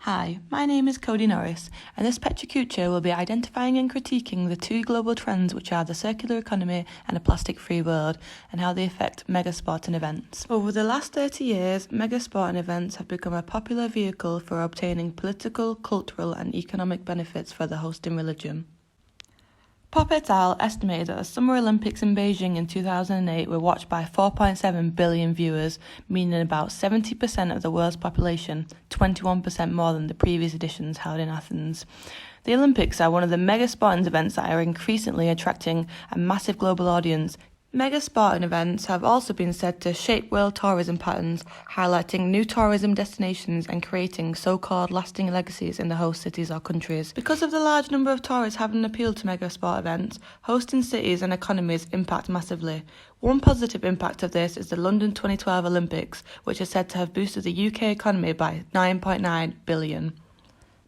Hi, my name is Cody Norris, and this Pecha Kucha will be identifying and critiquing the two global trends which are the circular economy and a plastic-free world, and how they affect mega sport and events. Over the last 30 years, mega sport and events have become a popular vehicle for obtaining political, cultural and economic benefits for the hosting religion. Pop et al. Estimated that the Summer Olympics in Beijing in 2008 were watched by 4.7 billion viewers, meaning about 70% of the world's population, 21% more than the previous editions held in Athens. The Olympics are one of the mega sporting events that are increasingly attracting a massive global audience. Mega sporting events have also been said to shape world tourism patterns, highlighting new tourism destinations and creating so-called lasting legacies in the host cities or countries. Because of the large number of tourists having appealed to mega sport events, hosting cities and economies impact massively. One positive impact of this is the London 2012 Olympics, which is said to have boosted the UK economy by 9.9 billion.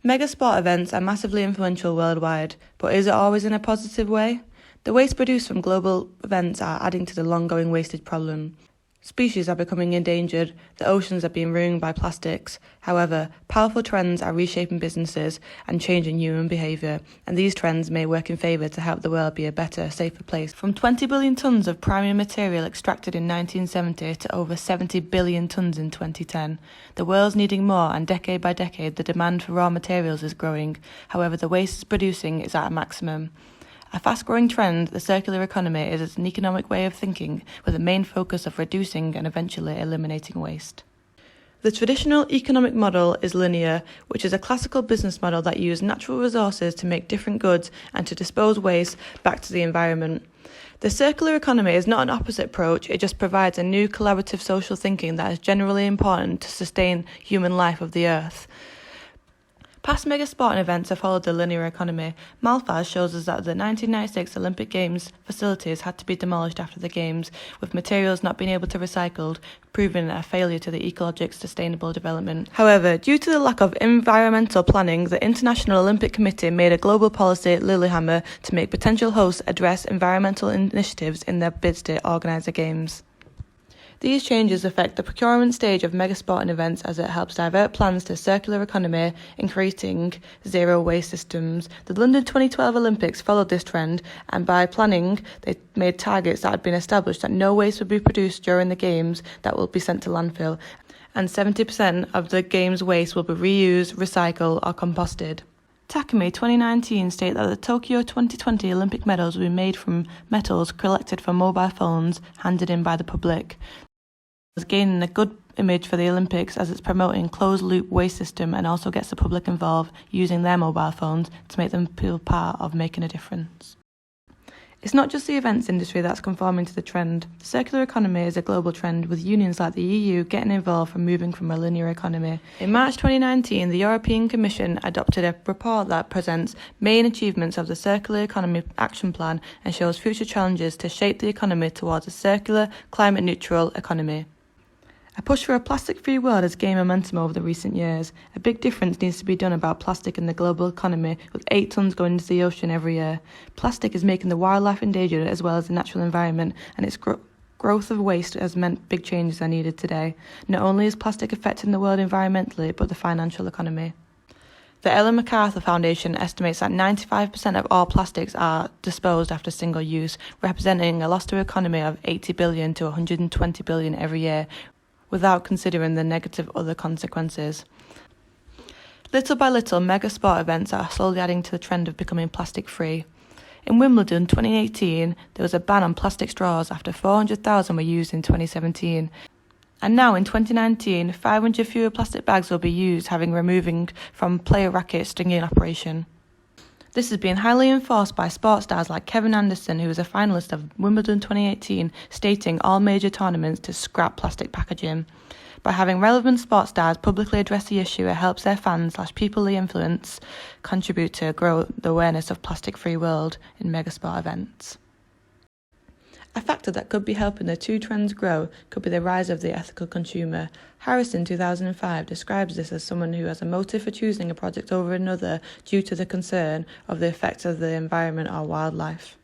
Mega sport events are massively influential worldwide, but is it always in a positive way? The waste produced from global events are adding to the long-going wastage problem. Species are becoming endangered, the oceans are being ruined by plastics. However, powerful trends are reshaping businesses and changing human behaviour, and these trends may work in favour to help the world be a better, safer place. From 20 billion tonnes of primary material extracted in 1970 to over 70 billion tonnes in 2010, the world's needing more, and decade by decade the demand for raw materials is growing. However, the waste it's producing is at a maximum. A fast-growing trend, the circular economy, is an economic way of thinking with a main focus of reducing and eventually eliminating waste. The traditional economic model is linear, which is a classical business model that uses natural resources to make different goods and to dispose waste back to the environment. The circular economy is not an opposite approach, it just provides a new collaborative social thinking that is generally important to sustain human life of the earth. Past mega sporting events have followed the linear economy. Malfaz shows us that the 1996 Olympic Games facilities had to be demolished after the Games, with materials not being able to be recycled, proving a failure to the ecologic sustainable development. However, due to the lack of environmental planning, the International Olympic Committee made a global policy, Lilyhammer, to make potential hosts address environmental initiatives in their bids to organise the Games. These changes affect the procurement stage of mega sporting events as it helps divert plans to circular economy and creating zero waste systems. The London 2012 Olympics followed this trend, and by planning they made targets that had been established that no waste would be produced during the Games that will be sent to landfill, and 70% of the Games waste will be reused, recycled or composted. Takumi 2019 stated that the Tokyo 2020 Olympic medals will be made from metals collected from mobile phones handed in by the public. It's gaining a good image for the Olympics as it's promoting closed-loop waste system and also gets the public involved using their mobile phones to make them feel part of making a difference. It's not just the events industry that's conforming to the trend. The circular economy is a global trend, with unions like the EU getting involved from moving from a linear economy. In March 2019, the European Commission adopted a report that presents main achievements of the Circular Economy Action Plan and shows future challenges to shape the economy towards a circular, climate-neutral economy. A push for a plastic-free world has gained momentum over the recent years. A big difference needs to be done about plastic in the global economy, with 8 tonnes going into the ocean every year. Plastic is making the wildlife endangered as well as the natural environment, and its growth of waste has meant big changes are needed today. Not only is plastic affecting the world environmentally, but the financial economy. The Ellen MacArthur Foundation estimates that 95% of all plastics are disposed after single use, representing a loss to the economy of 80 billion to 120 billion every year, without considering the negative other consequences. Little by little, mega sport events are slowly adding to the trend of becoming plastic-free. In Wimbledon 2018, there was a ban on plastic straws after 400,000 were used in 2017. And now in 2019, 500 fewer plastic bags will be used, having removing from player rackets stringing operation. This has been highly enforced by sports stars like Kevin Anderson, who was a finalist of Wimbledon 2018, stating all major tournaments to scrap plastic packaging. By having relevant sports stars publicly address the issue, it helps their fans/people they influence contribute to grow the awareness of plastic-free world in megasport events. A factor that could be helping the two trends grow could be the rise of the ethical consumer. Harrison 2005 describes this as someone who has a motive for choosing a product over another due to the concern of the effects of the environment or wildlife.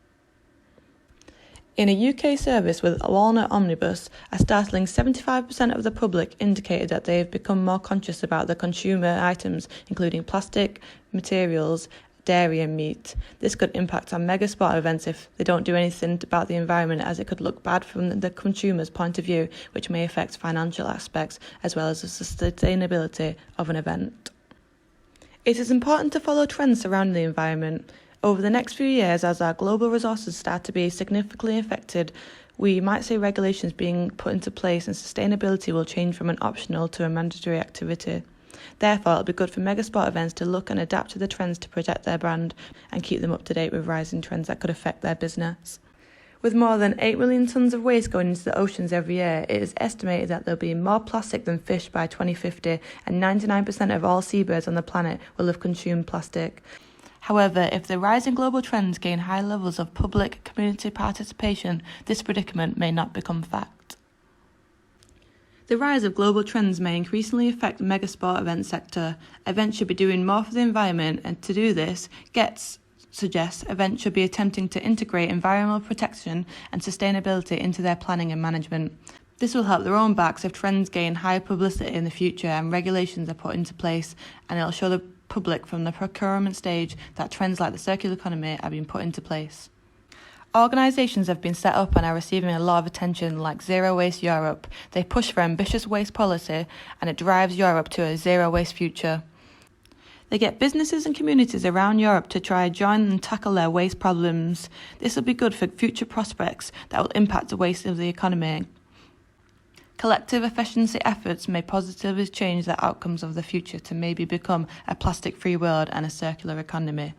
In a UK service with Walnut Omnibus, a startling 75% of the public indicated that they have become more conscious about the consumer items, including plastic, materials, dairy and meat. This could impact on mega sport events if they don't do anything about the environment, as it could look bad from the consumer's point of view, which may affect financial aspects as well as the sustainability of an event. It is important to follow trends surrounding the environment. Over the next few years, as our global resources start to be significantly affected, we might see regulations being put into place and sustainability will change from an optional to a mandatory activity. Therefore, it'll be good for mega sport events to look and adapt to the trends to protect their brand and keep them up to date with rising trends that could affect their business. With more than 8 million tonnes of waste going into the oceans every year, it is estimated that there'll be more plastic than fish by 2050, and 99% of all seabirds on the planet will have consumed plastic. However, if the rising global trends gain high levels of public community participation, this predicament may not become fact. The rise of global trends may increasingly affect the mega sport event sector. Events should be doing more for the environment, and to do this, Getz suggests events should be attempting to integrate environmental protection and sustainability into their planning and management. This will help their own backs if trends gain higher publicity in the future and regulations are put into place, and it'll show the public from the procurement stage that trends like the circular economy are being put into place. Organisations have been set up and are receiving a lot of attention, like Zero Waste Europe. They push for ambitious waste policy and it drives Europe to a zero waste future. They get businesses and communities around Europe to try and join and tackle their waste problems. This will be good for future prospects that will impact the waste of the economy. Collective efficiency efforts may positively change the outcomes of the future to maybe become a plastic-free world and a circular economy.